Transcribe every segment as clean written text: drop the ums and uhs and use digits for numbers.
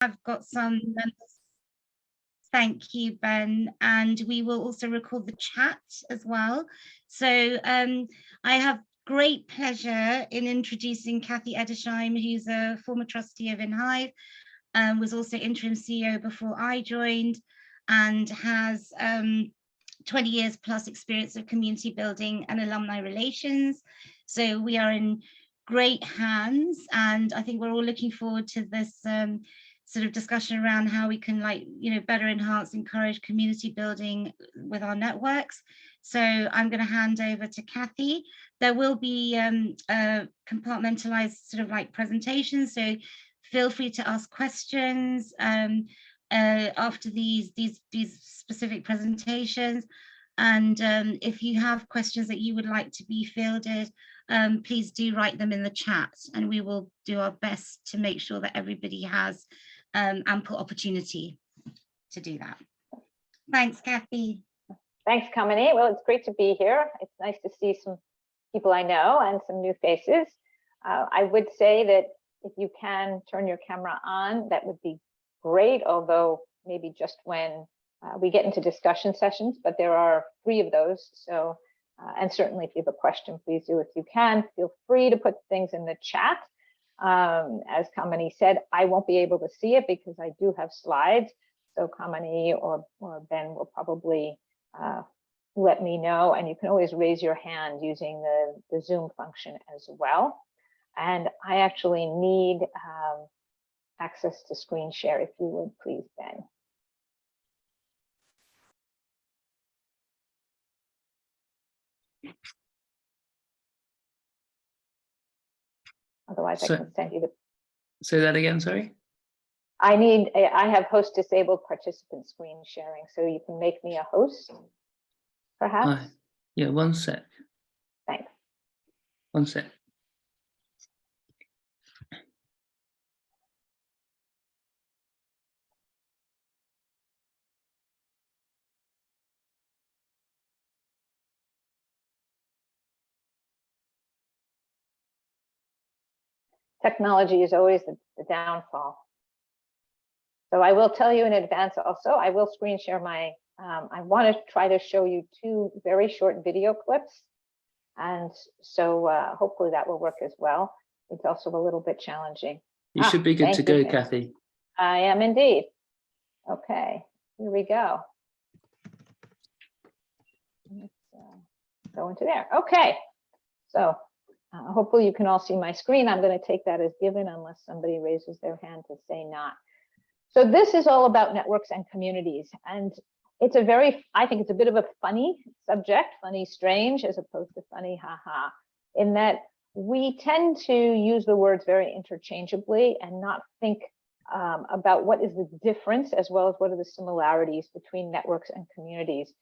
have got some members. Thank you, Ben. And we will also record the chat as well. So I have great pleasure in introducing Kathy Edersheim, who's a former trustee of InHive, was also interim CEO before I joined, and has 20 years plus experience of community building and alumni relations. So we are in great hands, and I think we're all looking forward to this sort of discussion around how we can, like, better enhance, encourage community building with our networks. So I'm going to hand over to Kathy. There will be compartmentalized sort of like presentations, so feel free to ask questions after these specific presentations. And if you have questions that you would like to be fielded, please do write them in the chat, and we will do our best to make sure that everybody has ample opportunity to do that. Thanks, Kathy. Thanks, Kamini. Well, it's great to be here. It's nice to see some people I know and some new faces. I would say that if you can turn your camera on, that would be great, although maybe just when we get into discussion sessions, but there are 3 of those. So, and certainly if you have a question, please do. If you can, feel free to put things in the chat. As Kamini said, I won't be able to see it because I do have slides. So Kamini or Ben will probably let me know, and you can always raise your hand using the Zoom function as well. And I actually need access to screen share, if you would please, Ben. Otherwise, I can send you the. Say that again, sorry. I have host disabled participant screen sharing, so you can make me a host, perhaps. Yeah, one sec. Thanks. One sec. Technology is always the downfall. So I will tell you in advance also, I will screen share my, I want to try to show you 2 very short video clips. And so hopefully that will work as well. It's also a little bit challenging. You should be good to go, Kathy. I am indeed. Okay, here we go. Let's go into there. Okay, so hopefully you can all see my screen. I'm going to take that as given unless somebody raises their hand to say not. So this is all about networks and communities. And it's a very, I think it's a bit of a funny subject, funny, strange, as opposed to funny, haha, in that we tend to use the words very interchangeably and not think about what is the difference as well as what are the similarities between networks and communities.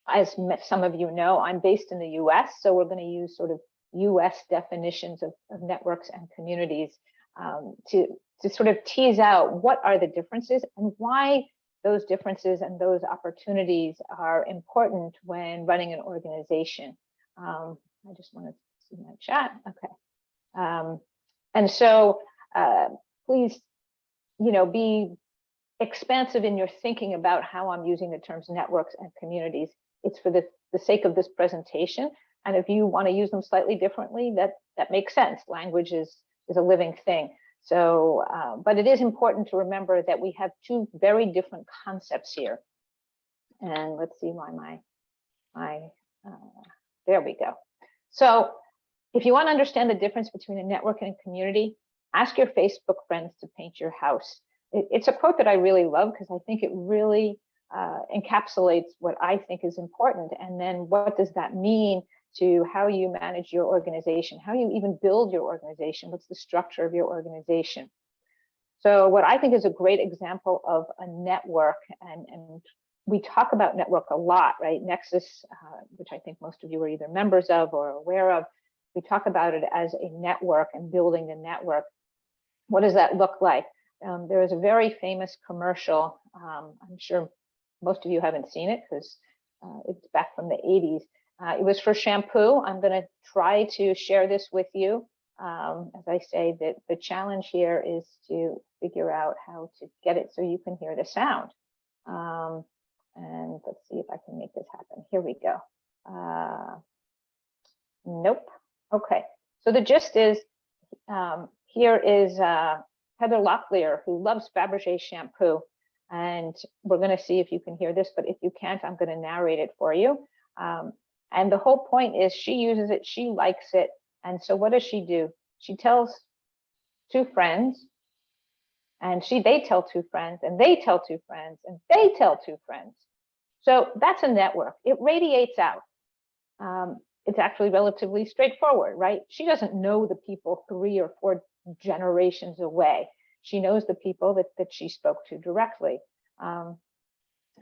As some of you know, I'm based in the US, so we're going to use sort of US definitions of networks and communities to sort of tease out what are the differences and why those differences and those opportunities are important when running an organization. I just want to see my chat. Okay. And so please, be expansive in your thinking about how I'm using the terms networks and communities. It's for the sake of this presentation. And if you want to use them slightly differently, that makes sense. Language is a living thing. So, but it is important to remember that we have 2 very different concepts here. And let's see why there we go. So if you want to understand the difference between a network and a community, ask your Facebook friends to paint your house. It's a quote that I really love because I think it really encapsulates what I think is important. And then what does that mean to how you manage your organization, how you even build your organization, what's the structure of your organization. So what I think is a great example of a network, and we talk about network a lot, right? Nexus, which I think most of you are either members of or aware of, we talk about it as a network and building the network. What does that look like? There is a very famous commercial, I'm sure most of you haven't seen it because it's back from the 80s. It was for shampoo. I'm going to try to share this with you. As I say, that the challenge here is to figure out how to get it so you can hear the sound. And let's see if I can make this happen. Here we go. Nope. Okay. So the gist is, here is Heather Locklear, who loves Fabergé shampoo. And we're going to see if you can hear this, but if you can't, I'm going to narrate it for you. And the whole point is she uses it, she likes it. And so what does she do? She tells two friends, and they tell two friends, and they tell two friends, and they tell two friends. So that's a network. It radiates out. It's actually relatively straightforward, right? She doesn't know the people 3 or 4 generations away. She knows the people that she spoke to directly. And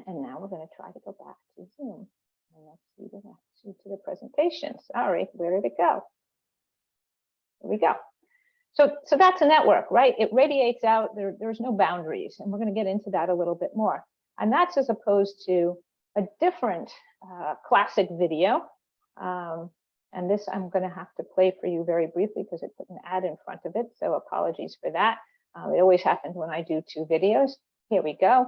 now we're going to try to go back to Zoom. And let's see to the presentation. Sorry, where did it go? Here we go. So that's a network, right? It radiates out. There's no boundaries. And we're going to get into that a little bit more. And that's as opposed to a different classic video. And this I'm going to have to play for you very briefly because it put an ad in front of it. So apologies for that. It always happens when I do 2 videos. Here we go.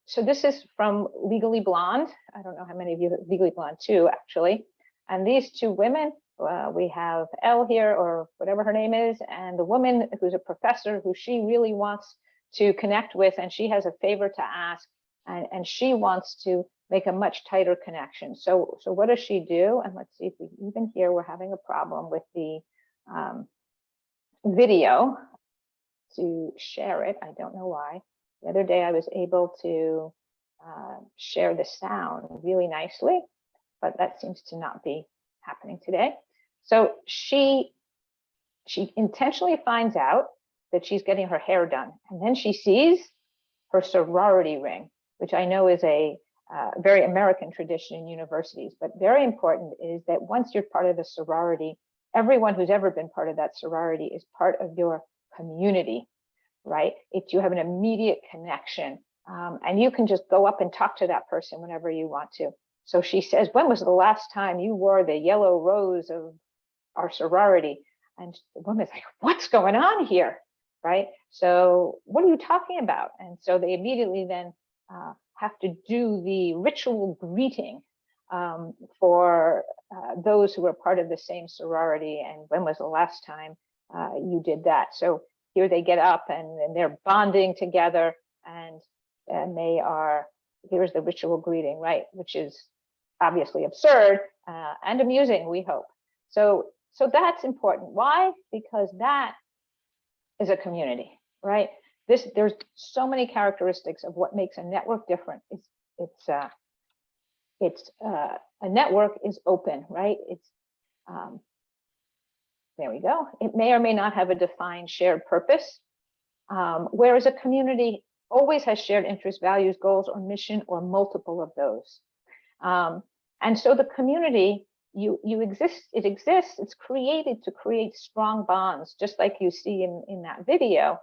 So this is from Legally Blonde. I don't know how many of you have Legally Blonde 2, actually. And these 2 women, we have Elle here, or whatever her name is, and the woman who's a professor who she really wants to connect with, and she has a favor to ask, and she wants to make a much tighter connection. So what does she do? And let's see if we even here, we're having a problem with the video to share it. I don't know why. The other day I was able to share the sound really nicely, but that seems to not be happening today. So she intentionally finds out that she's getting her hair done, and then she sees her sorority ring, which I know is a very American tradition in universities, but very important is that once you're part of the sorority, everyone who's ever been part of that sorority is part of your community, right? You have an immediate connection, and you can just go up and talk to that person whenever you want to. So she says, when was the last time you wore the yellow rose of our sorority? And the woman's like, what's going on here, right? So what are you talking about? And so they immediately then have to do the ritual greeting for those who are part of the same sorority. And when was the last time you did that? So here they get up and they're bonding together, and they are, here's the ritual greeting, right? Which is obviously absurd and amusing, we hope. So that's important. Why? Because that is a community, right? There's so many characteristics of what makes a network different. A network is open, right? There we go. It may or may not have a defined shared purpose, whereas a community always has shared interests, values, goals, or mission, or multiple of those. And so the community, it exists, it's created to create strong bonds, just like you see in that video.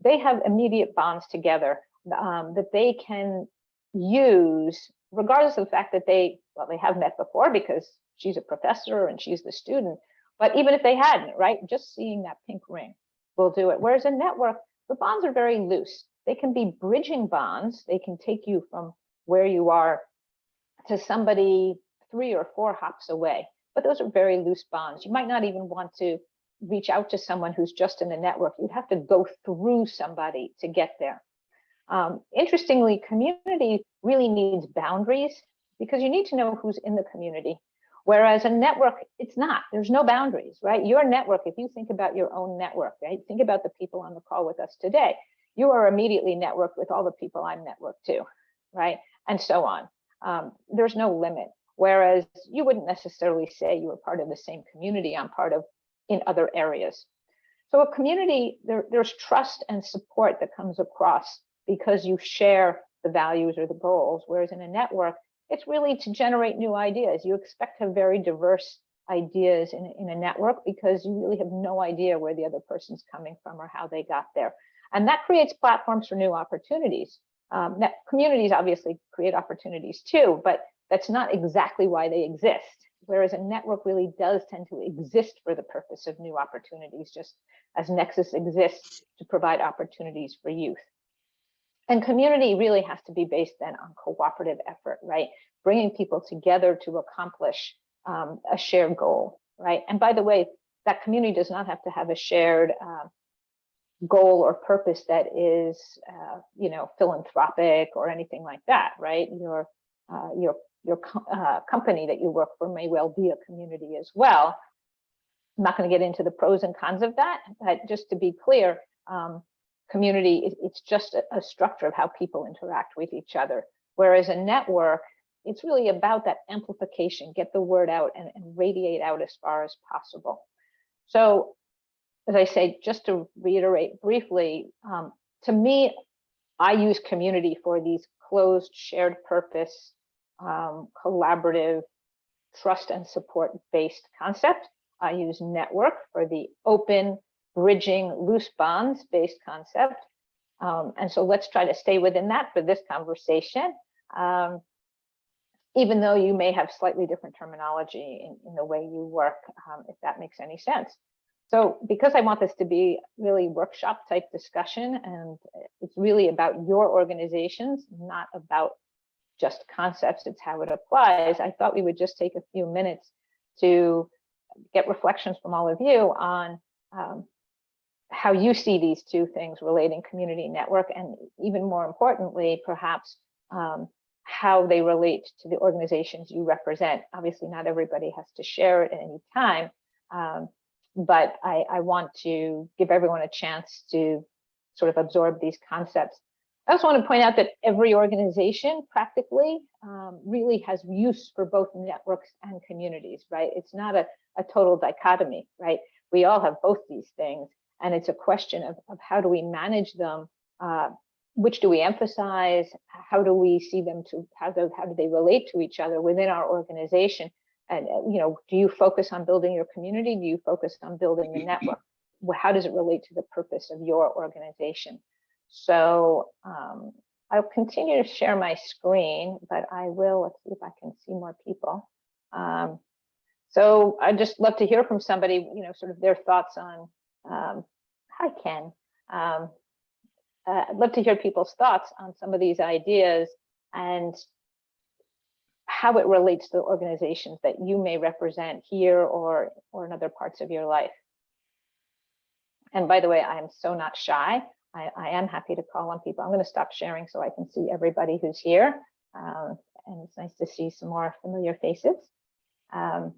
They have immediate bonds together that they can use, regardless of the fact that they have met before, because she's a professor and she's the student. But even if they hadn't, right, just seeing that pink ring will do it. Whereas a network, the bonds are very loose. They can be bridging bonds. They can take you from where you are to somebody 3 or 4 hops away. But those are very loose bonds. You might not even want to reach out to someone who's just in the network. You'd have to go through somebody to get there. Interestingly, community really needs boundaries because you need to know who's in the community. Whereas a network, it's not. There's no boundaries, right? Your network, if you think about your own network, right? Think about the people on the call with us today. You are immediately networked with all the people I'm networked to, right? And so on. There's no limit. Whereas you wouldn't necessarily say you were part of the same community I'm part of in other areas. So a community, there's trust and support that comes across because you share the values or the goals. Whereas in a network, it's really to generate new ideas. You expect to have very diverse ideas in a network because you really have no idea where the other person's coming from or how they got there. And that creates platforms for new opportunities. Communities obviously create opportunities too, but that's not exactly why they exist. whereas a network really does tend to exist for the purpose of new opportunities, just as Nexus exists to provide opportunities for youth. And community really has to be based then on cooperative effort, right? Bringing people together to accomplish a shared goal, right? And by the way, that community does not have to have a shared goal or purpose that is, philanthropic or anything like that, right? Your company that you work for may well be a community as well. I'm not going to get into the pros and cons of that, but just to be clear, community, it's just a structure of how people interact with each other. Whereas a network, it's really about that amplification, get the word out and radiate out as far as possible. So, as I say, just to reiterate briefly, to me, I use community for these closed, shared purpose, collaborative, trust and support based concept. I use network for the open, bridging, loose bonds based concept. And so let's try to stay within that for this conversation, even though you may have slightly different terminology in the way you work, if that makes any sense. So because I want this to be really workshop type discussion, and it's really about your organizations, not about just concepts, it's how it applies, I thought we would just take a few minutes to get reflections from all of you on how you see these two things relating, community network, and even more importantly, perhaps how they relate to the organizations you represent. Obviously, not everybody has to share it at any time, but I want to give everyone a chance to sort of absorb these concepts. I also want to point out that every organization practically really has use for both networks and communities, right? It's not a total dichotomy, right? We all have both these things, and it's a question of how do we manage them, which do we emphasize, how do we see them to, how do they relate to each other within our organization? And, do you focus on building your community? Do you focus on building the network? How does it relate to the purpose of your organization? So I'll continue to share my screen, but I will, let's see if I can see more people. So I'd just love to hear from somebody, sort of their thoughts on, hi, Ken. I'd love to hear people's thoughts on some of these ideas and how it relates to the organizations that you may represent here or in other parts of your life. And by the way, I am so not shy. I am happy to call on people. I'm going to stop sharing so I can see everybody who's here. And it's nice to see some more familiar faces. And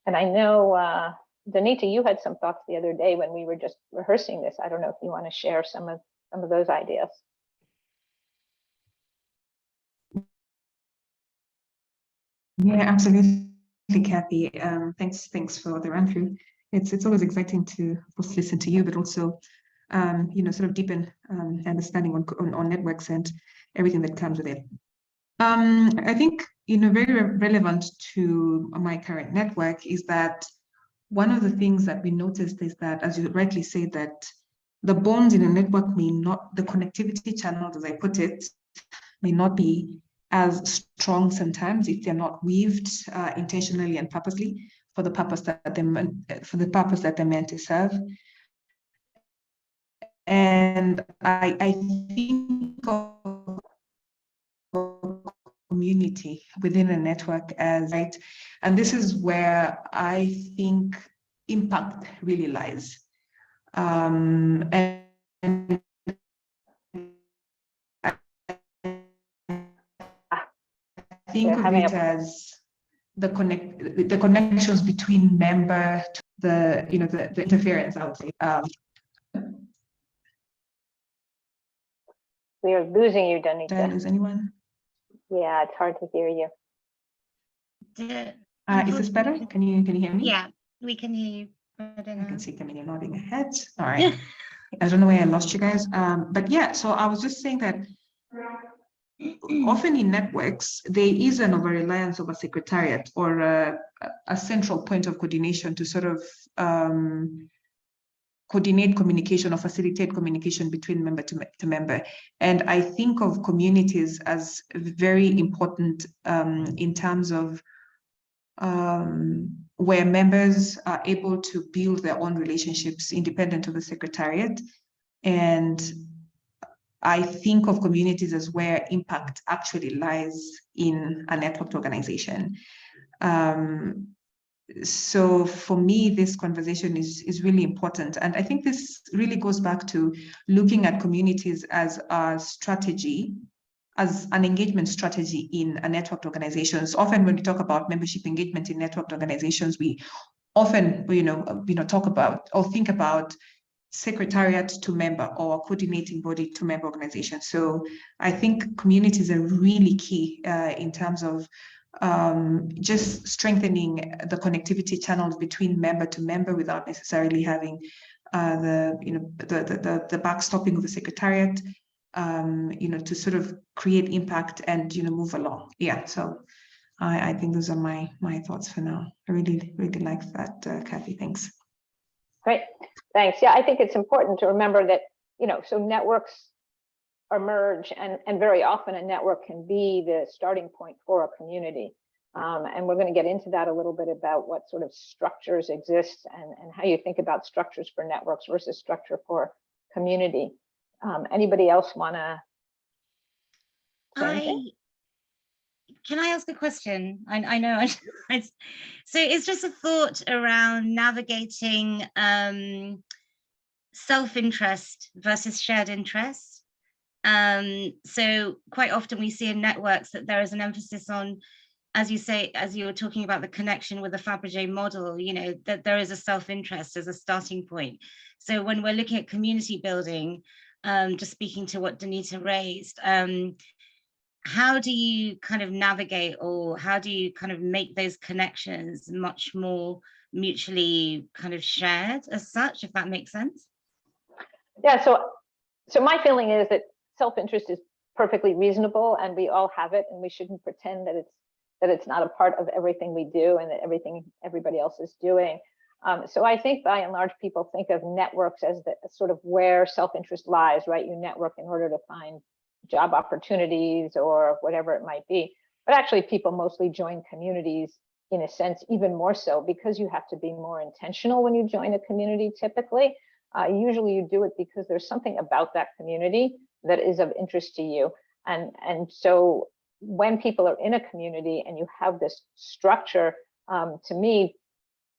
I know, Danita, you had some thoughts the other day when we were just rehearsing this. I don't know if you want to share some of those ideas. Yeah, absolutely, Kathy. Thanks for the run through. It's always exciting to both listen to you, but also sort of deepen understanding on networks and everything that comes with it. I think very relevant to my current network is that one of the things that we noticed is that, as you rightly say, that the bonds in a network may not, the connectivity channels, as I put it, may not be as strong sometimes if they're not weaved intentionally and purposely for the purpose that they're meant to serve. And I think of community within a network as right, and this is where I think impact really lies. And I think of it as the connections between member to the interference, I would say. We are losing you, Danita. Did I lose anyone? Yeah, it's hard to hear you. Is this better? Can you hear me? Yeah, we can hear you better now. I can see Camille nodding her head. All right. I don't know where I lost you guys. But yeah, so I was just saying that often in networks, there is an over-reliance of a secretariat or a central point of coordination to sort of coordinate communication or facilitate communication between member to member. And I think of communities as very important in terms of where members are able to build their own relationships independent of the secretariat. And I think of communities as where impact actually lies in a networked organization. So for me, this conversation is really important. And I think this really goes back to looking at communities as a strategy, as an engagement strategy in a networked organizations. Often when we talk about membership engagement in networked organizations, we often, talk about or think about secretariat to member or coordinating body to member organization. So I think communities are really key in terms of just strengthening the connectivity channels between member to member without necessarily having the backstopping of the secretariat, to sort of create impact and move along. Yeah, so I think those are my thoughts for now. I really like that, Kathy. Thanks. Great, thanks. Yeah, I think it's important to remember that, so networks emerge, and very often a network can be the starting point for a community. And we're going to get into that a little bit about what sort of structures exist and how you think about structures for networks versus structure for community. Anybody else want to say anything? Can I ask a question? I know. So it's just a thought around navigating self-interest versus shared interest. So quite often we see in networks that there is an emphasis on, as you say, as you were talking about the connection with the Fabergé model, that there is a self-interest as a starting point. So when we're looking at community building, just speaking to what Danita raised, how do you kind of navigate, or how do you kind of make those connections much more mutually kind of shared as such, if that makes sense? Yeah, so my feeling is that self-interest is perfectly reasonable, and we all have it, and we shouldn't pretend that it's not a part of everything we do and that everybody else is doing. So I think by and large, people think of networks as the sort of where self-interest lies, right? You network in order to find job opportunities or whatever it might be. But actually, people mostly join communities, in a sense, even more so, because you have to be more intentional when you join a community typically. Usually you do it because there's something about that community that is of interest to you. And so when people are in a community and you have this structure, to me,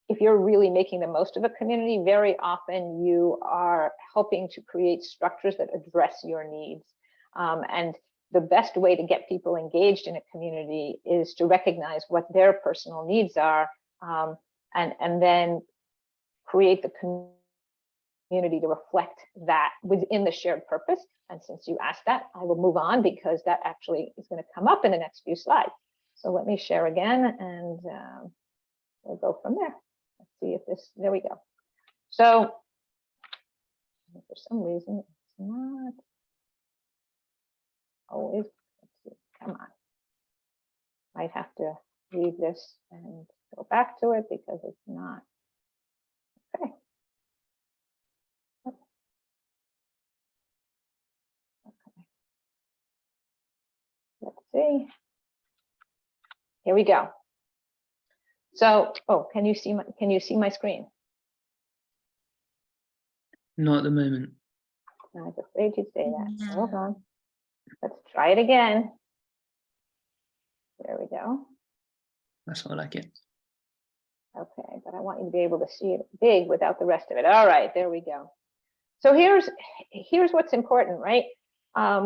if you're really making the most of a community, very often you are helping to create structures that address your needs. And the best way to get people engaged in a community is to recognize what their personal needs are, and then create the community to reflect that within the shared purpose. And since you asked that, I will move on, because that actually is going to come up in the next few slides. So let me share again, and we'll go from there. Let's see if this, there we go. So for some reason, it's not always, let's see, come on. Might have to leave this and go back to it because it's not. Okay. Okay. Let's see. Here we go. So, oh, can you see my screen? Not at the moment. I was afraid you'd say that. No. Hold on. Let's try it again. There we go. That's not like it. Okay, but I want you to be able to see it big without the rest of it. All right, there we go. So here's what's important, right?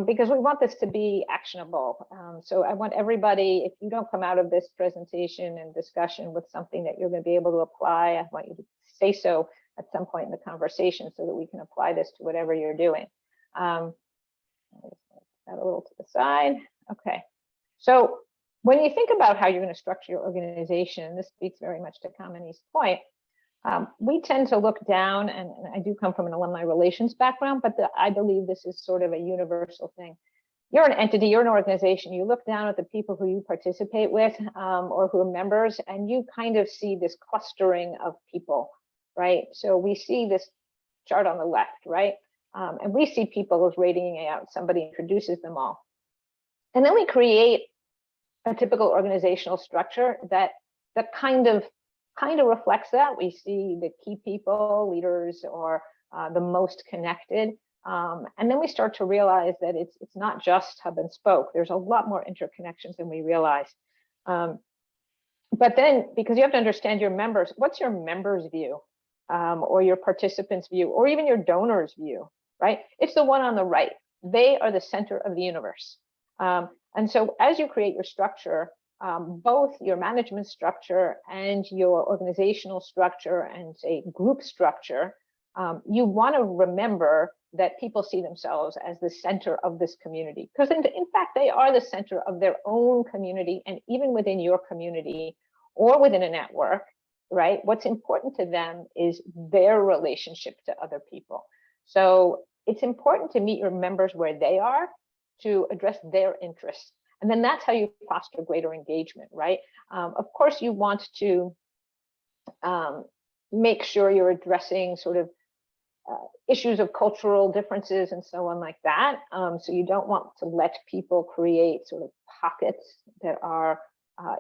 Because we want this to be actionable. So I want everybody, if you don't come out of this presentation and discussion with something that you're going to be able to apply, I want you to say so at some point in the conversation so that we can apply this to whatever you're doing. That a little to the side. Okay. So when you think about how you're going to structure your organization, and this speaks very much to Kamini's point, we tend to look down, and I do come from an alumni relations background, but I believe this is sort of a universal thing. You're an entity, you're an organization, you look down at the people who you participate with, or who are members, and you kind of see this clustering of people, right? So we see this chart on the left, right? And we see people as rating out, somebody introduces them all. And then we create a typical organizational structure that that kind of reflects that. We see the key people, leaders, or the most connected. And then we start to realize that it's not just hub and spoke. There's a lot more interconnections than we realize. But then, because you have to understand your members, what's your members' view, or your participants' view, or even your donors' view, right? It's the one on the right. They are the center of the universe. And so as you create your structure, both your management structure and your organizational structure and say group structure, you want to remember that people see themselves as the center of this community, because in fact they are the center of their own community, and even within your community or within a network, right? What's important to them is their relationship to other people. So it's important to meet your members where they are, to address their interests. And then that's how you foster greater engagement, right? Of course, you want to make sure you're addressing sort of issues of cultural differences and so on like that. So you don't want to let people create sort of pockets that are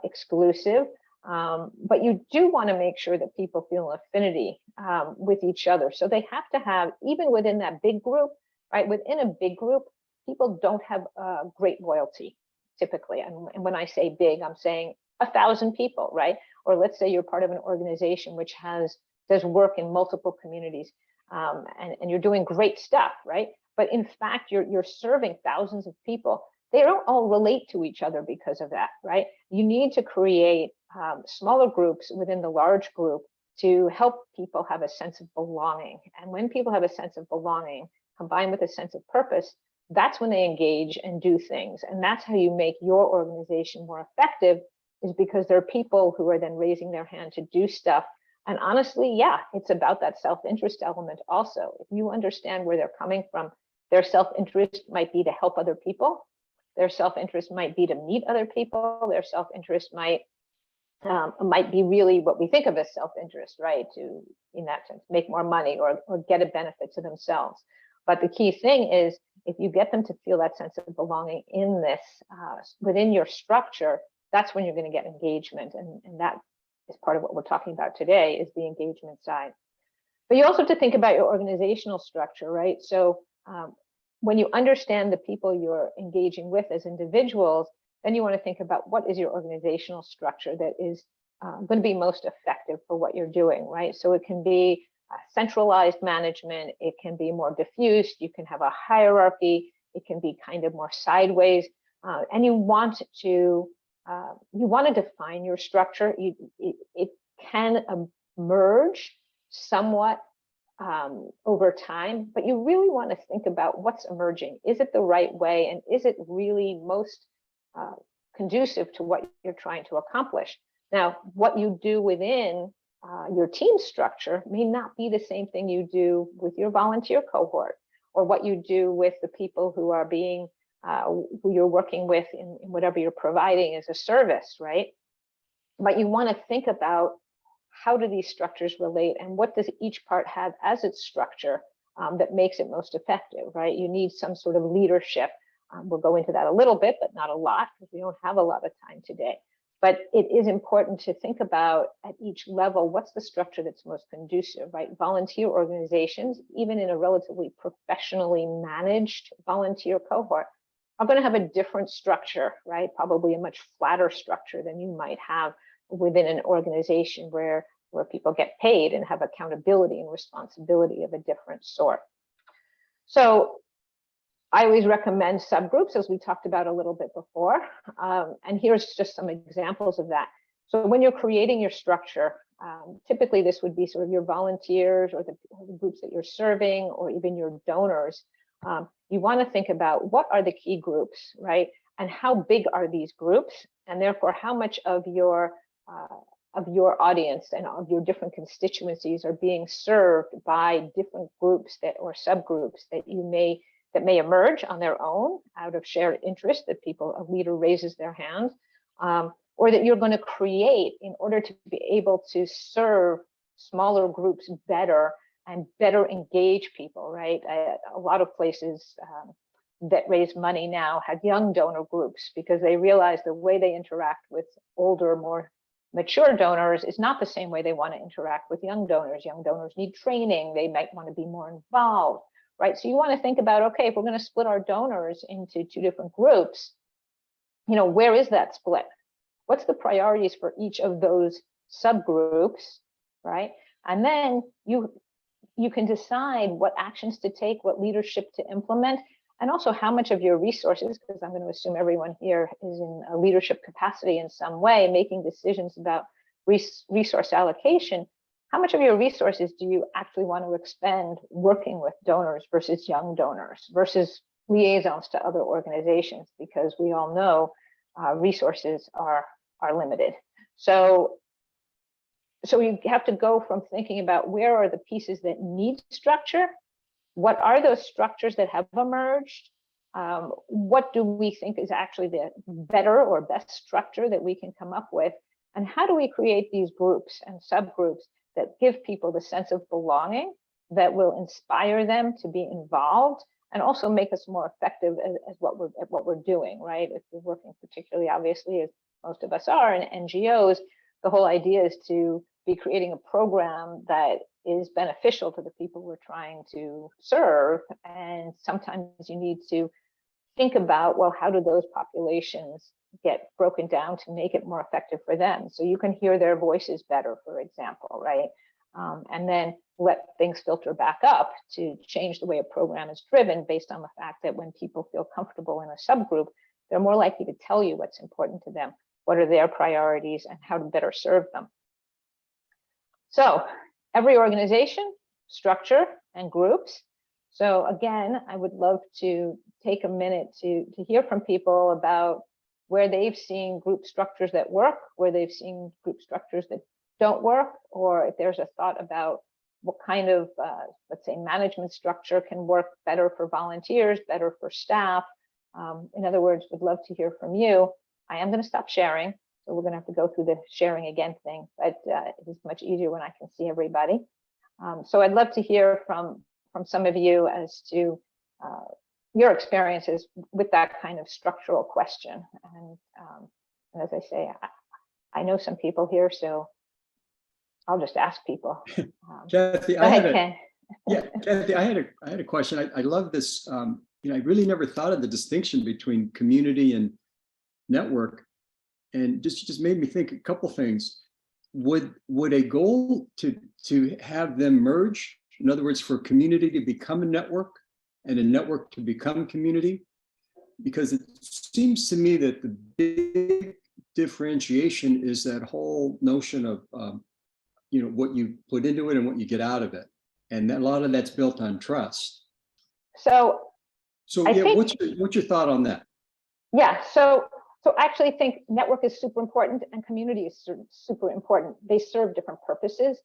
exclusive. But you do want to make sure that people feel an affinity with each other. So they have to have, even within that big group, right? Within a big group, people don't have great loyalty typically. And when I say big, I'm saying 1,000 people, right? Or let's say you're part of an organization which does work in multiple communities, and you're doing great stuff, right? But in fact, you're serving thousands of people. They don't all relate to each other because of that, right? You need to create smaller groups within the large group to help people have a sense of belonging. And when people have a sense of belonging combined with a sense of purpose, that's when they engage and do things. And that's how you make your organization more effective, is because there are people who are then raising their hand to do stuff. And honestly, yeah, it's about that self-interest element also. If you understand where they're coming from, their self-interest might be to help other people. Their self-interest might be to meet other people. Their self-interest might be really what we think of as self-interest, right? To, in that sense, make more money or get a benefit to themselves. But the key thing is, if you get them to feel that sense of belonging in this, within your structure, that's when you're going to get engagement. And that is part of what we're talking about today, is the engagement side. But you also have to think about your organizational structure, right? So when you understand the people you're engaging with as individuals, then you want to think about what is your organizational structure that is going to be most effective for what you're doing, right? So it can be centralized management, it can be more diffused, you can have a hierarchy, it can be kind of more sideways, and you want to define your structure. It can emerge somewhat over time, but you really want to think about what's emerging. Is it the right way, and is it really most conducive to what you're trying to accomplish? Now, what you do within your team structure may not be the same thing you do with your volunteer cohort, or what you do with the people who are being who you're working with in whatever you're providing as a service, right? But you want to think about, how do these structures relate, and what does each part have as its structure that makes it most effective, right? You need some sort of leadership. We'll go into that a little bit, but not a lot, because we don't have a lot of time today. But it is important to think about at each level, what's the structure that's most conducive, right? Volunteer organizations, even in a relatively professionally managed volunteer cohort, are going to have a different structure, right? Probably a much flatter structure than you might have within an organization where people get paid and have accountability and responsibility of a different sort. So I always recommend subgroups, as we talked about a little bit before. And here's just some examples of that. So when you're creating your structure, typically this would be sort of your volunteers or the groups that you're serving, or even your donors. You want to think about, what are the key groups, right? And how big are these groups? And therefore, how much of your audience and of your different constituencies are being served by different groups or subgroups that may emerge on their own out of shared interest, that a leader raises their hand, or that you're going to create in order to be able to serve smaller groups better and better engage people, right? A lot of places that raise money now have young donor groups, because they realize the way they interact with older, more mature donors is not the same way they want to interact with young donors. Young donors need training. They might want to be more involved, right? So you want to think about, okay, if we're going to split our donors into two different groups, where is that split? What's the priorities for each of those subgroups, right? And then you can decide what actions to take, what leadership to implement, and also how much of your resources, because I'm going to assume everyone here is in a leadership capacity in some way, making decisions about resource allocation. How much of your resources do you actually want to expend working with donors versus young donors versus liaisons to other organizations? Because we all know resources are limited. So you have to go from thinking about where are the pieces that need structure, what are those structures that have emerged, what do we think is actually the better or best structure that we can come up with, and how do we create these groups and subgroups that give people the sense of belonging, that will inspire them to be involved, and also make us more effective at what we're doing, right? If we're working particularly, obviously, as most of us are, in NGOs, the whole idea is to be creating a program that is beneficial to the people we're trying to serve. And sometimes you need to think about, well, how do those populations get broken down to make it more effective for them? So you can hear their voices better, for example, right? And then let things filter back up to change the way a program is driven based on the fact that when people feel comfortable in a subgroup, they're more likely to tell you what's important to them, what are their priorities, and how to better serve them. So every organization, structure, and groups. So again, I would love to take a minute to hear from people about where they've seen group structures that work, where they've seen group structures that don't work, or if there's a thought about what kind of, let's say, management structure can work better for volunteers, better for staff. In other words, would love to hear from you. I am going to stop sharing, so we're going to have to go through the sharing again thing, but it is much easier when I can see everybody. So I'd love to hear from some of you as to your experiences with that kind of structural question. And as I say, I know some people here, so I'll just ask people. Kathy, go ahead, Ken. Kathy, I had a question. I love this. I really never thought of the distinction between community and network, and just made me think a couple things. Would a goal to have them merge, in other words, for community to become a network and a network to become community? Because it seems to me that the big differentiation is that whole notion of what you put into it and what you get out of it, and a lot of that's built on trust. So yeah, what's your thought on that? Yeah, so I actually think network is super important and community is super important. They serve different purposes.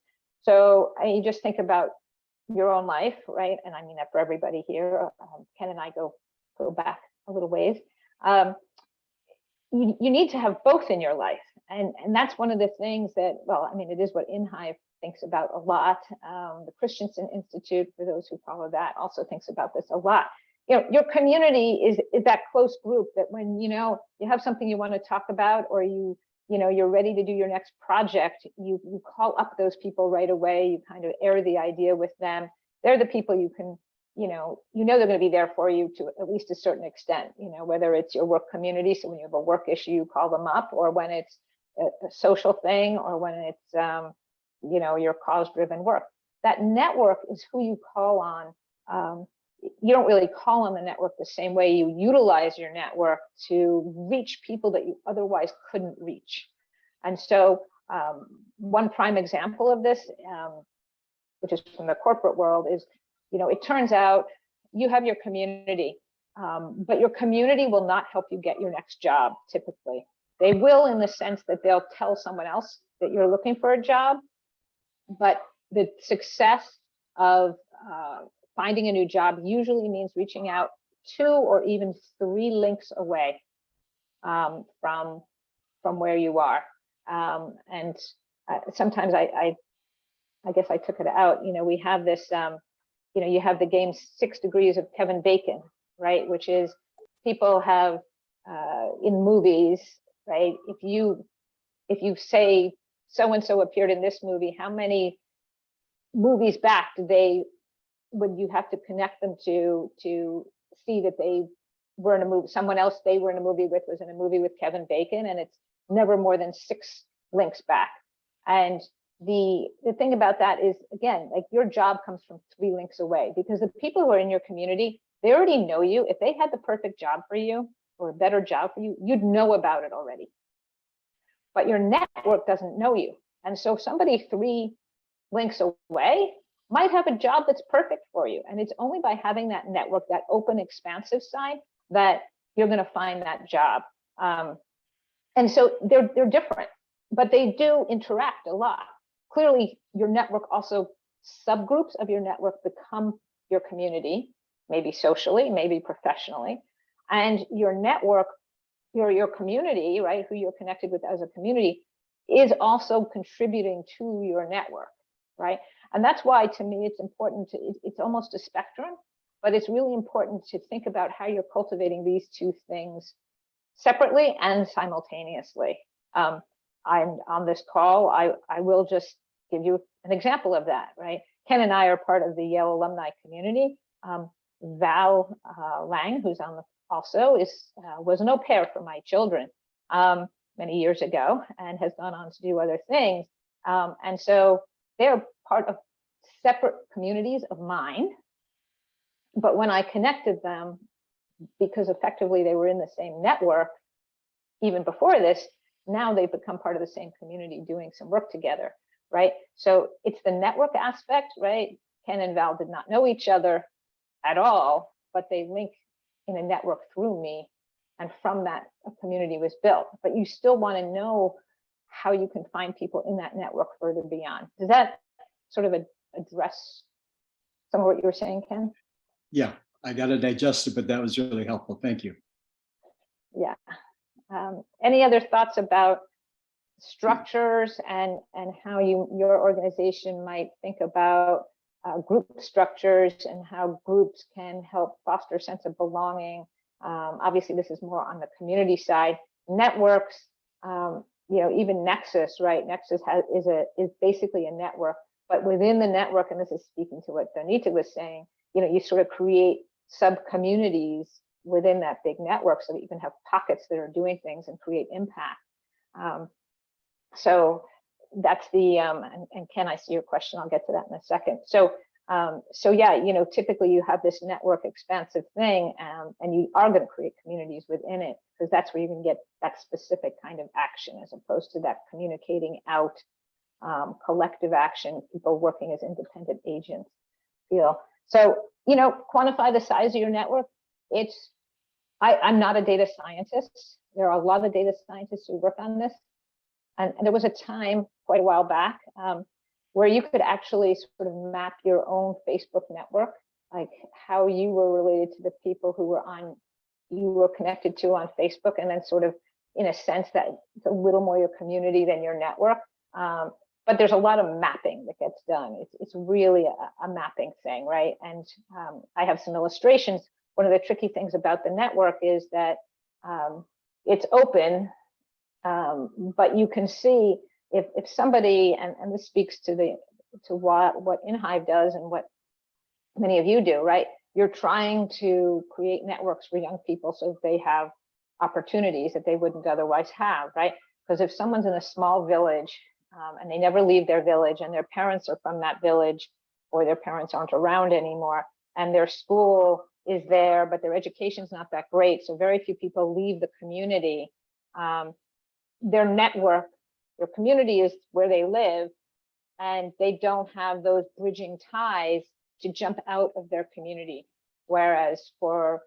So you just think about your own life, right? And I mean that for everybody here. Ken and I go back a little ways. You need to have both in your life. And that's one of the things that, well, I mean, it is what InHive thinks about a lot. The Christensen Institute, for those who follow that, also thinks about this a lot. Your community is that close group that when you have something you want to talk about, or you're ready to do your next project, you call up those people right away. You kind of air the idea with them. They're the people you can, they're going to be there for you to at least a certain extent. Whether it's your work community, so when you have a work issue, you call them up, or when it's a social thing, or when it's your cause-driven work. That network is who you call on. You don't really call on the network the same way. You utilize your network to reach people that you otherwise couldn't reach. And so one prime example of this, which is from the corporate world, is, it turns out you have your community, but your community will not help you get your next job, typically. They will, in the sense that they'll tell someone else that you're looking for a job, but the success of finding a new job usually means reaching out 2 or even 3 links away from where you are. And sometimes I guess I took it out. We have this, you have the game 6 Degrees of Kevin Bacon, right? Which is people have in movies, right? If you say so-and-so appeared in this movie, how many movies back would you have to connect them to see that they were in a movie, someone else they were in a movie with was in a movie with Kevin Bacon, and it's never more than 6 links back. And the thing about that is, again, like your job comes from 3 links away, because the people who are in your community, they already know you. If they had the perfect job for you or a better job for you, you'd know about it already. But your network doesn't know you. And so somebody 3 links away might have a job that's perfect for you. And it's only by having that network, that open, expansive side, that you're going to find that job. And so they're different, but they do interact a lot. Clearly, your network also, subgroups of your network become your community, maybe socially, maybe professionally. And your network, your community, right, who you're connected with as a community, is also contributing to your network, right? And that's why, to me, it's important it's almost a spectrum, but it's really important to think about how you're cultivating these 2 things separately and simultaneously. I'm on this call, I will just give you an example of that, right? Ken and I are part of the Yale alumni community. Val Lang, who's on the also was an au pair for my children many years ago, and has gone on to do other things. And so they're part of separate communities of mine. But when I connected them, because effectively they were in the same network, even before this, now they've become part of the same community doing some work together, right? So it's the network aspect, right? Ken and Val did not know each other at all, but they link in a network through me. And from that, a community was built. But you still want to know how you can find people in that network further beyond. Does that sort of address some of what you were saying, Ken? Yeah, I got to digest it, but that was really helpful. Thank you. Yeah. Any other thoughts about structures and how your organization might think about group structures and how groups can help foster a sense of belonging? Obviously, this is more on the community side. Networks, even Nexus, right? Nexus is basically a network, but within the network, and this is speaking to what Donita was saying, you sort of create sub-communities within that big network so that you can have pockets that are doing things and create impact. So that's the, and Ken, I see your question, I'll get to that in a second. So yeah, typically you have this network expansive thing, and you are going to create communities within it, because that's where you can get that specific kind of action, as opposed to that communicating out collective action, people working as independent agents feel. So, quantify the size of your network. I'm not a data scientist. There are a lot of data scientists who work on this. And there was a time quite a while back where you could actually sort of map your own Facebook network, like how you were related to the people who you were connected to on Facebook, and then sort of, in a sense, that it's a little more your community than your network. But there's a lot of mapping that gets done. It's really a mapping thing, right? And I have some illustrations. One of the tricky things about the network is that it's open, but you can see if somebody, and this speaks to what InHive does and what many of you do, right? You're trying to create networks for young people so they have opportunities that they wouldn't otherwise have, right? Because if someone's in a small village and they never leave their village, and their parents are from that village, or their parents aren't around anymore, and their school is there, but their education's not that great, so very few people leave the community. Their network, their community is where they live, and they don't have those bridging ties to jump out of their community. Whereas for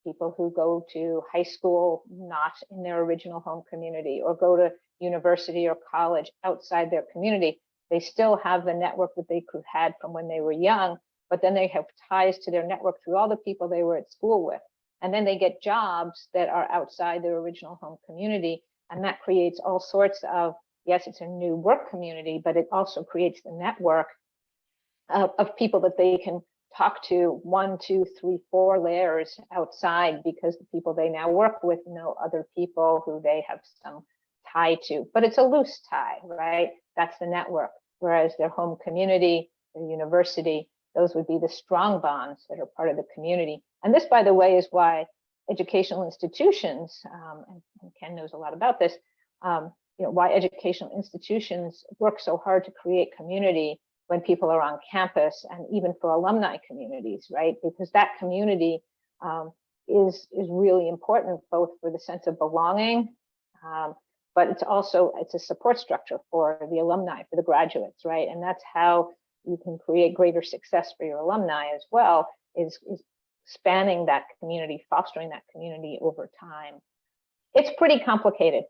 people who go to high school not in their original home community, or go to university or college outside their community, they still have the network that they could have had from when they were young, but then they have ties to their network through all the people they were at school with. And then they get jobs that are outside their original home community. And that creates all sorts of, yes, it's a new work community, but it also creates the network of people that they can talk to 1, 2, 3, 4 layers outside, because the people they now work with know other people who they have some tie to, but it's a loose tie, right? That's the network. Whereas their home community, their university, those would be the strong bonds that are part of the community. And this, by the way, is why educational institutions, and Ken knows a lot about this, why educational institutions work so hard to create community when people are on campus, and even for alumni communities, right? Because that community is really important, both for the sense of belonging, but it's a support structure for the alumni, for the graduates, right? And that's how you can create greater success for your alumni as well, is spanning that community, fostering that community over time. It's pretty complicated,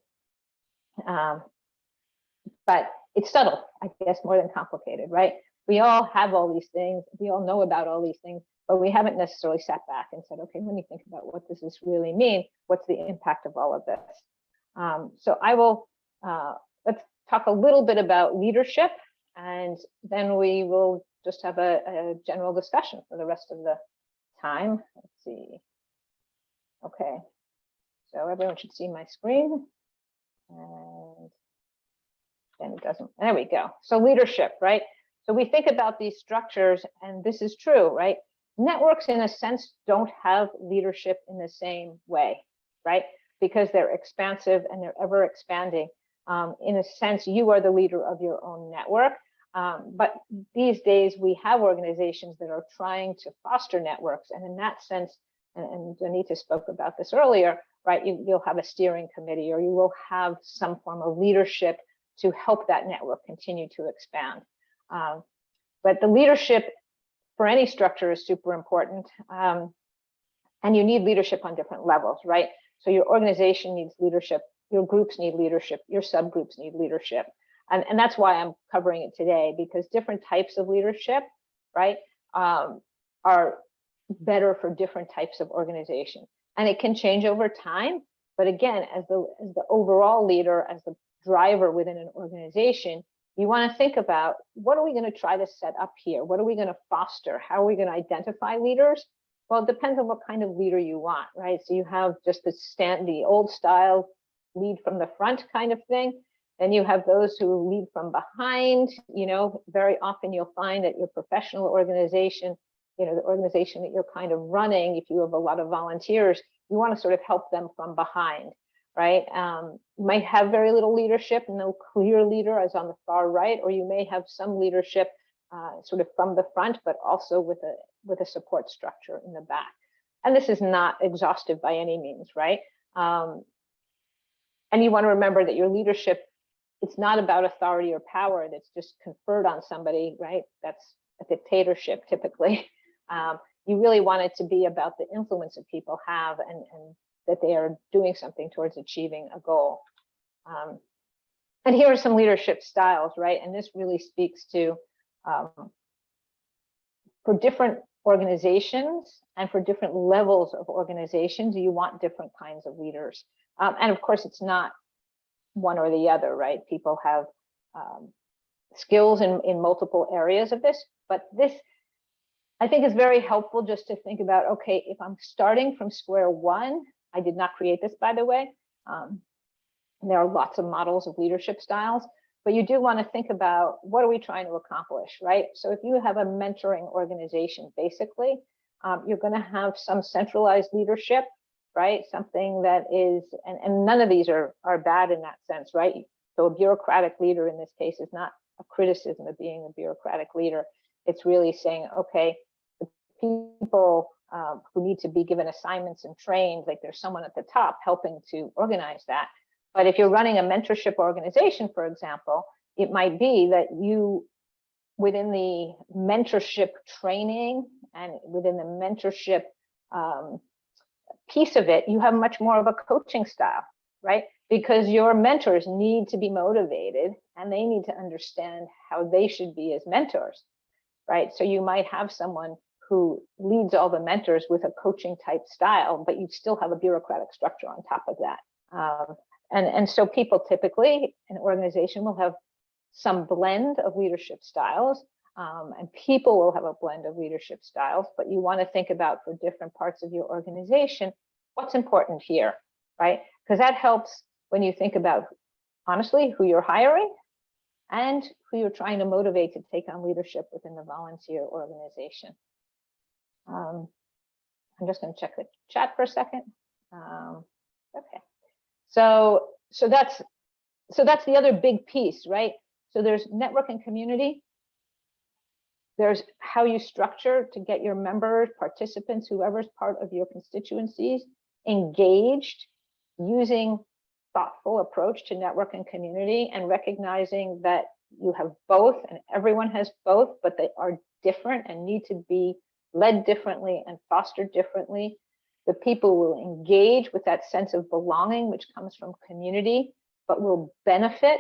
but it's subtle, I guess, more than complicated, right? We all have all these things, we all know about all these things, but we haven't necessarily sat back and said, okay, let me think about what does this really mean? What's the impact of all of this? So I will, let's talk a little bit about leadership, and then we will just have a general discussion for the rest of the time. Let's see. Okay, so everyone should see my screen. And then it doesn't, there we go. So leadership, right? So we think about these structures, and this is true, right? Networks, in a sense, don't have leadership in the same way, right? Because they're expansive and they're ever expanding. In a sense, you are the leader of your own network. But these days we have organizations that are trying to foster networks. And in that sense, and Anita spoke about this earlier, right? You'll have a steering committee, or you will have some form of leadership to help that network continue to expand. But the leadership for any structure is super important. And you need leadership on different levels, right? So your organization needs leadership, your groups need leadership, your subgroups need leadership. And that's why I'm covering it today, because different types of leadership, right, are better for different types of organization. And it can change over time. But again, as the overall leader, as the driver within an organization, you want to think about, what are we going to try to set up here? What are we going to foster? How are we going to identify leaders? Well, it depends on what kind of leader you want, right? So you have just the old style lead from the front kind of thing. Then you have those who lead from behind. Very often you'll find that your professional organization, the organization that you're kind of running, if you have a lot of volunteers, you want to sort of help them from behind, right? You might have very little leadership, no clear leader as on the far right, or you may have some leadership sort of from the front, but also with a support structure in the back. And this is not exhaustive by any means, right? And you want to remember that your leadership, it's not about authority or power that's just conferred on somebody, right? That's a dictatorship typically. You really want it to be about the influence that people have, and that they are doing something towards achieving a goal. And here are some leadership styles, right? And this really speaks to, for different organizations and for different levels of organizations, you want different kinds of leaders. And of course, it's not one or the other, right? People have skills in multiple areas of this, but this, I think, is very helpful just to think about, okay, if I'm starting from square one, I did not create this, by the way. There are lots of models of leadership styles, but you do want to think about, what are we trying to accomplish, right? So if you have a mentoring organization, basically, you're going to have some centralized leadership, right? Something that is, and none of these are bad in that sense, right? So a bureaucratic leader in this case is not a criticism of being a bureaucratic leader. It's really saying, okay, the people who need to be given assignments and trained, like there's someone at the top helping to organize that. But if you're running a mentorship organization, for example, it might be that you, within the mentorship training and within the mentorship piece of it, you have much more of a coaching style, right? Because your mentors need to be motivated and they need to understand how they should be as mentors, right? So you might have someone who leads all the mentors with a coaching type style, but you still have a bureaucratic structure on top of that. And so people typically, an organization will have some blend of leadership styles, and people will have a blend of leadership styles, but you want to think about, for different parts of your organization, what's important here, right? Because that helps when you think about honestly, who you're hiring and who you're trying to motivate to take on leadership within the volunteer organization. I'm just going to check the chat for a second. Okay, so that's the other big piece, right? So there's network and community. There's how you structure to get your members, participants, whoever's part of your constituencies engaged, using thoughtful approach to network and community, and recognizing that you have both and everyone has both, but they are different and need to be led differently and fostered differently. The people will engage with that sense of belonging, which comes from community, but will benefit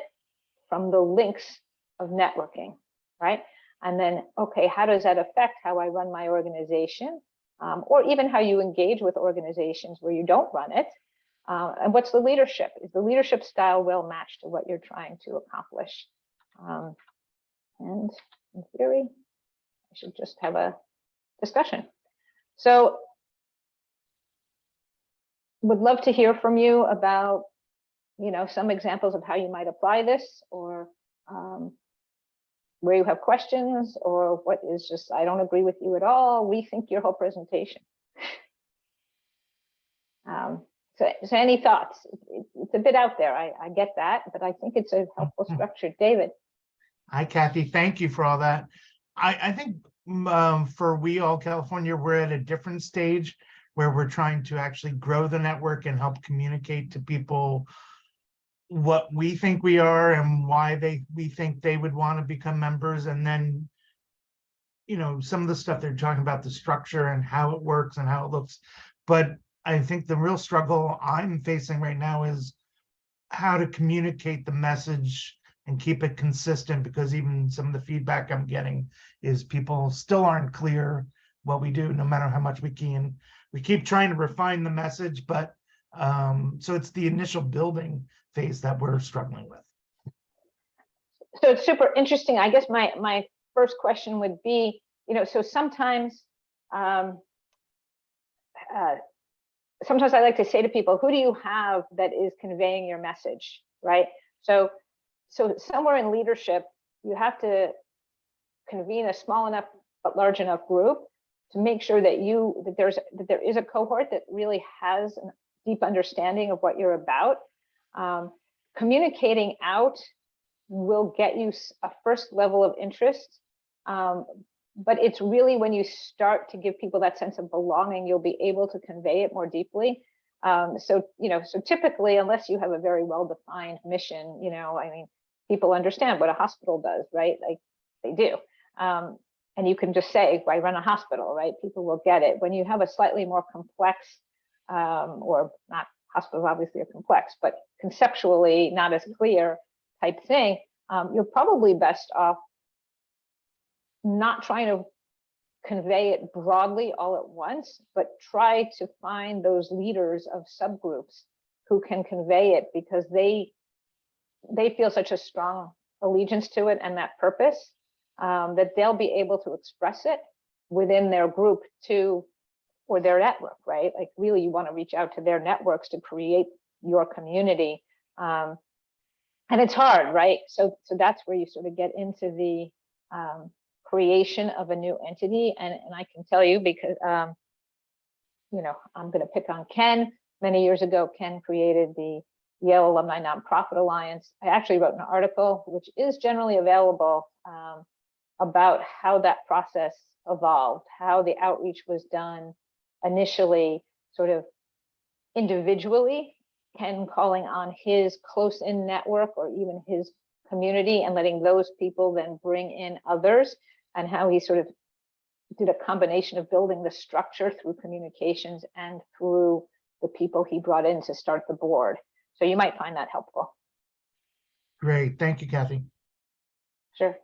from the links of networking, right? And then, okay, how does that affect how I run my organization? Or even how you engage with organizations where you don't run it? And what's the leadership? Is the leadership style well matched to what you're trying to accomplish? And in theory, I should just have a discussion. So would love to hear from you about, some examples of how you might apply this, or where you have questions, or what is just, I don't agree with you at all, rethink your whole presentation. So any thoughts? It's a bit out there, I get that, but I think it's a helpful structure. David. Hi, Kathy. Thank you for all that. I think for We All California, we're at a different stage where we're trying to actually grow the network and help communicate to people what we think we are and why we think they would want to become members. And then, some of the stuff they're talking about, the structure and how it works and how it looks. But I think the real struggle I'm facing right now is how to communicate the message and keep it consistent, because even some of the feedback I'm getting is people still aren't clear what we do, no matter how much we can. We keep trying to refine the message, but so it's the initial building phase that we're struggling with. So it's super interesting. I guess my first question would be, so sometimes I like to say to people, who do you have that is conveying your message, right? So somewhere in leadership, you have to convene a small enough but large enough group to make sure that there is a cohort that really has a deep understanding of what you're about. Communicating out will get you a first level of interest, but it's really when you start to give people that sense of belonging, you'll be able to convey it more deeply. So typically, unless you have a very well-defined mission, people understand what a hospital does, right? Like they do. And you can just say, I run a hospital, right? People will get it. When you have a slightly more complex, or not, hospitals obviously are complex, but conceptually not as clear type thing, you're probably best off not trying to convey it broadly all at once, but try to find those leaders of subgroups who can convey it, because they feel such a strong allegiance to it and that purpose, that they'll be able to express it within their group too, or their network, right? Like really you want to reach out to their networks to create your community. And it's hard, right? So that's where you sort of get into the creation of a new entity. And I can tell you, because, I'm going to pick on Ken. Many years ago, Ken created the Yale Alumni Nonprofit Alliance. I actually wrote an article, which is generally available, about how that process evolved, how the outreach was done initially, sort of individually, Ken calling on his close-in network or even his community and letting those people then bring in others, and how he sort of did a combination of building the structure through communications and through the people he brought in to start the board. So you might find that helpful. Great. Thank you, Kathy. Sure.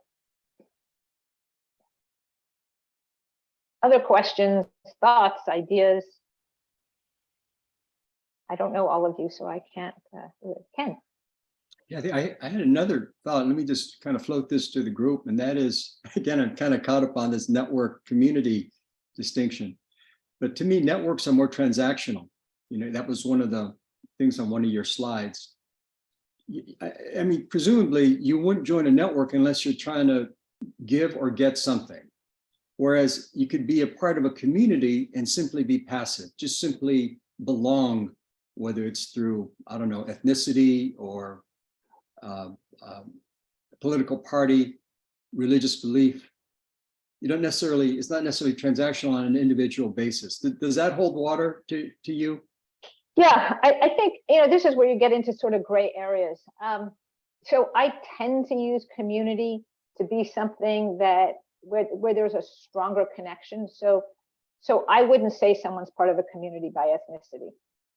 Other questions, thoughts, ideas? I don't know all of you, so I can't. Ken. Yeah, I had another thought. Let me just kind of float this to the group. And that is, again, I'm kind of caught up on this network community distinction. But to me, networks are more transactional. That was one of the things on one of your slides. I mean, presumably you wouldn't join a network unless you're trying to give or get something. Whereas you could be a part of a community and simply be passive, just simply belong, whether it's through, I don't know, ethnicity or political party, religious belief. You don't necessarily, it's not necessarily transactional on an individual basis. Does that hold water to you? Yeah, I think, this is where you get into sort of gray areas. So I tend to use community to be something that where there's a stronger connection. So I wouldn't say someone's part of a community by ethnicity,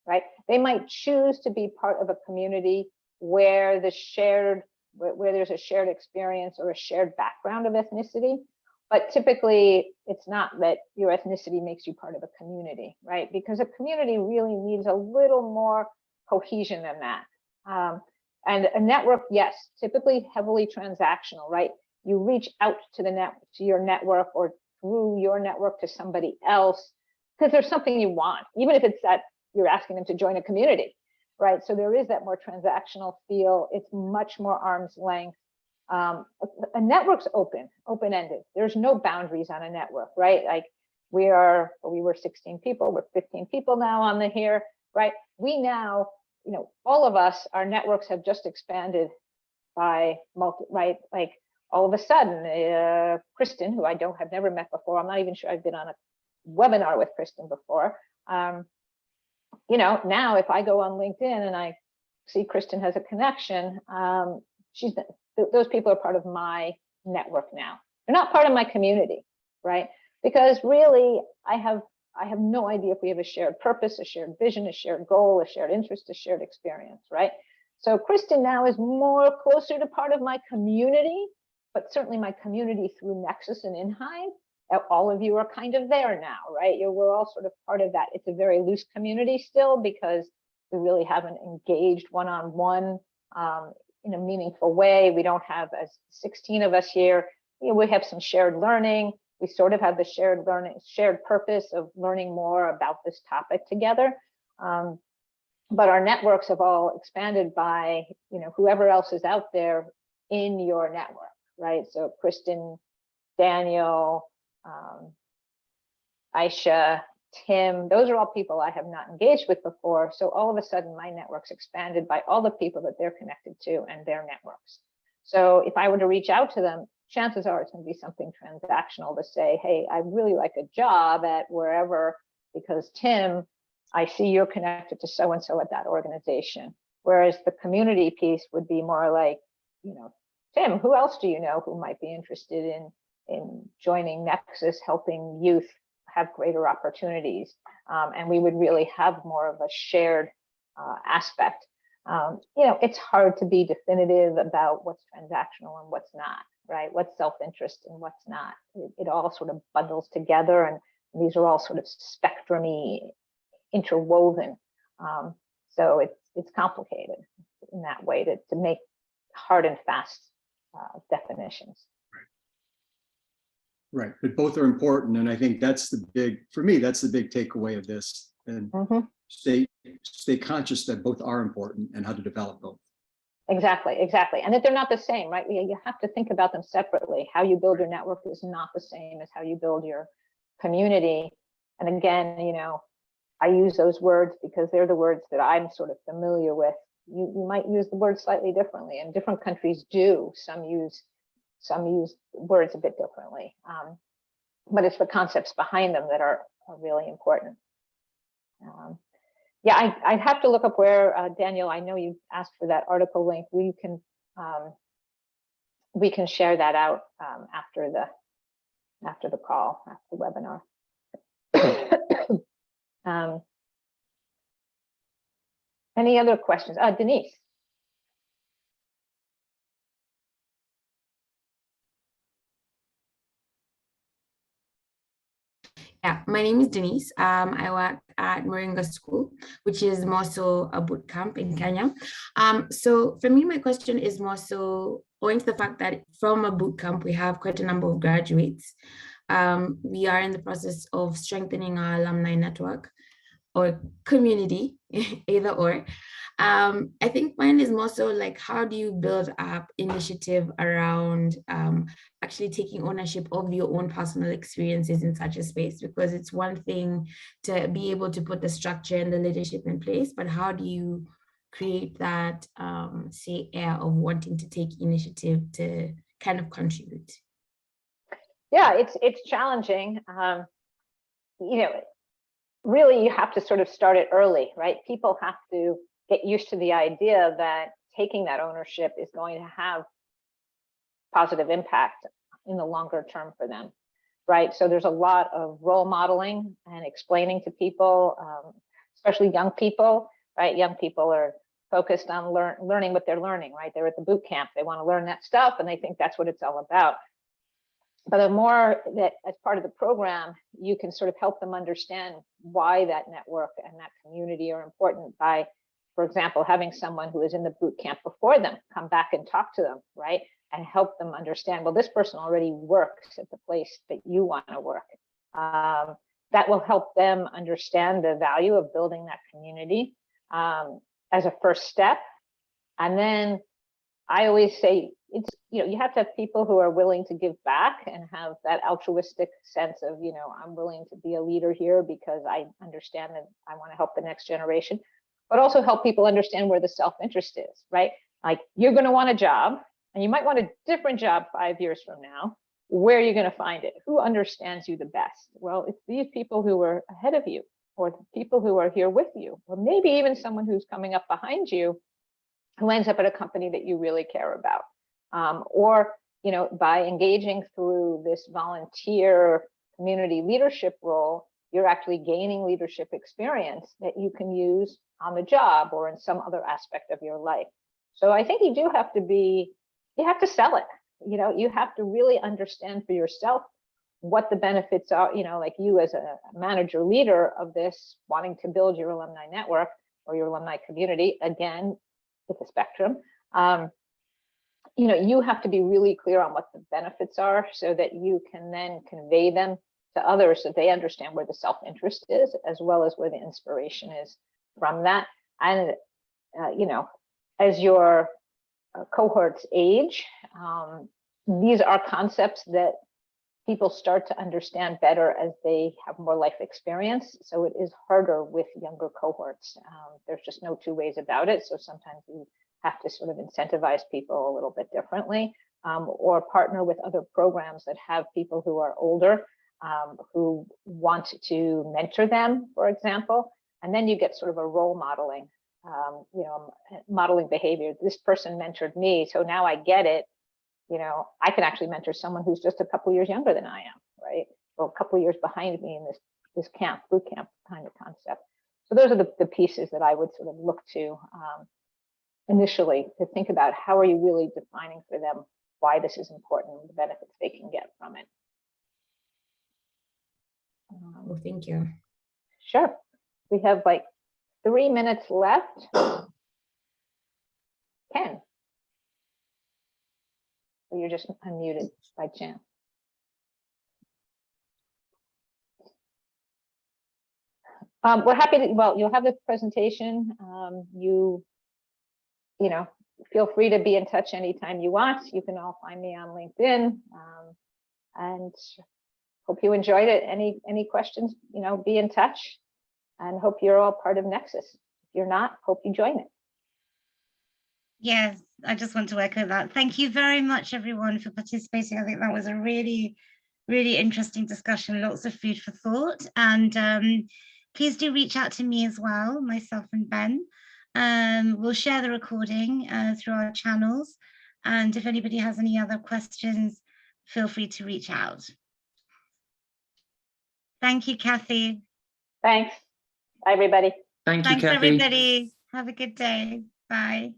right? They might choose to be part of a community where there's a shared experience or a shared background of ethnicity. But typically, it's not that your ethnicity makes you part of a community, right? Because a community really needs a little more cohesion than that. And a network, yes, typically heavily transactional, right? You reach out to your network or through your network to somebody else because there's something you want, even if it's that you're asking them to join a community, right? So there is that more transactional feel. It's much more arm's length. A network's open-ended. There's no boundaries on a network, right? Like we were 16 people, we're 15 people now on the here, right? We now, all of us, our networks have just expanded by right? Like all of a sudden, Kristen, who have never met before, I'm not even sure I've been on a webinar with Kristen before. Now if I go on LinkedIn and I see Kristen has a connection, those people are part of my network now. They're not part of my community, right? Because really, I have no idea if we have a shared purpose, a shared vision, a shared goal, a shared interest, a shared experience, right? So Kristen now is more closer to part of my community, but certainly my community through Nexus and Inhive. All of you are kind of there now, right? We're all sort of part of that. It's a very loose community still because we really haven't engaged one-on-one in a meaningful way. We don't have, as 16 of us here, we have some shared learning. We sort of have the shared purpose of learning more about this topic together. But our networks have all expanded by, whoever else is out there in your network, right? So Kristen, Daniel, Aisha, Tim, those are all people I have not engaged with before. So all of a sudden my network's expanded by all the people that they're connected to and their networks. So if I were to reach out to them, chances are it's going to be something transactional to say, hey, I really like a job at wherever, because Tim, I see you're connected to so-and-so at that organization. Whereas the community piece would be more like, Tim, who else do you know who might be interested in joining Nexus, helping youth have greater opportunities, and we would really have more of a shared aspect. It's hard to be definitive about what's transactional and what's not, right? What's self-interest and what's not. It all sort of bundles together, and these are all sort of spectrum-y, interwoven. So it's complicated in that way to make hard and fast definitions. Right, but both are important, and I think that's for me, that's the big takeaway of this. And stay conscious that both are important and how to develop both. Exactly, and that they're not the same, right? You have to think about them separately. How you build your network is not the same as how you build your community. And again, I use those words because they're the words that I'm sort of familiar with. You might use the word slightly differently, and different countries do. Some use words a bit differently, but it's the concepts behind them that are really important. Yeah, I'd have to look up where, Daniel, I know you asked for that article link. We can share that out after the call, after the webinar. Any other questions? Denise. Yeah, my name is Denise. I work at Moringa School, which is more so a boot camp in Kenya. So for me, my question is more so owing to the fact that from a boot camp, we have quite a number of graduates. We are in the process of strengthening our alumni network or community, either or. I think mine is more so like, how do you build up initiative around actually taking ownership of your own personal experiences in such a space? Because it's one thing to be able to put the structure and the leadership in place, but how do you create that, say, air of wanting to take initiative to kind of contribute? Yeah, it's challenging. You know, really, you have to sort of start it early, right? People have to get used to the idea that taking that ownership is going to have positive impact in the longer term for them, right? So there's a lot of role modeling and explaining to people, especially young people, right? Young people are focused on learning what they're learning, right? They're at the boot camp, they want to learn that stuff, and they think that's what it's all about. But the more that as part of the program, you can sort of help them understand why that network and that community are important by, for example, having someone who is in the boot camp before them come back and talk to them, right? And help them understand, well, this person already works at the place that you want to work. That will help them understand the value of building that community as a first step. And then I always say, it's, you have to have people who are willing to give back and have that altruistic sense of, I'm willing to be a leader here because I understand that I want to help the next generation, but also help people understand where the self-interest is, right? Like, you're going to want a job, and you might want a different job 5 years from now. Where are you going to find it? Who understands you the best? Well, it's these people who are ahead of you, or the people who are here with you, or maybe even someone who's coming up behind you who ends up at a company that you really care about. Or, by engaging through this volunteer community leadership role, you're actually gaining leadership experience that you can use on the job or in some other aspect of your life. So I think you have to sell it. You have to really understand for yourself what the benefits are, like you as a manager leader of this, wanting to build your alumni network or your alumni community. Again, it's a spectrum. You have to be really clear on what the benefits are so that you can then convey them to others so they understand where the self-interest is, as well as where the inspiration is from that. And, as your cohorts age, these are concepts that people start to understand better as they have more life experience. So it is harder with younger cohorts. There's just no two ways about it. So sometimes you have to sort of incentivize people a little bit differently, or partner with other programs that have people who are older, who want to mentor them, for example. And then you get sort of a role modeling, modeling behavior. This person mentored me, so now I get it. I can actually mentor someone who's just a couple of years younger than I am, right? Or a couple of years behind me in this boot camp kind of concept. So those are the pieces that I would sort of look to initially to think about, how are you really defining for them why this is important and the benefits they can get from it. Well, thank you. Sure. We have like 3 minutes left. Ken. You're just unmuted by chance. We're happy to, well, you'll have the presentation. Feel free to be in touch anytime you want. You can all find me on LinkedIn, and hope you enjoyed it. Any questions, be in touch, and hope you're all part of Nexus. If you're not, hope you join it. Yes, I just want to echo that. Thank you very much, everyone, for participating. I think that was a really, really interesting discussion, lots of food for thought. And please do reach out to me as well, myself and Ben. We'll share the recording through our channels. And if anybody has any other questions, feel free to reach out. Thank you, Kathy. Thanks. Bye, everybody. Thank you, Thanks, Kathy. everybody. Have a good day. Bye.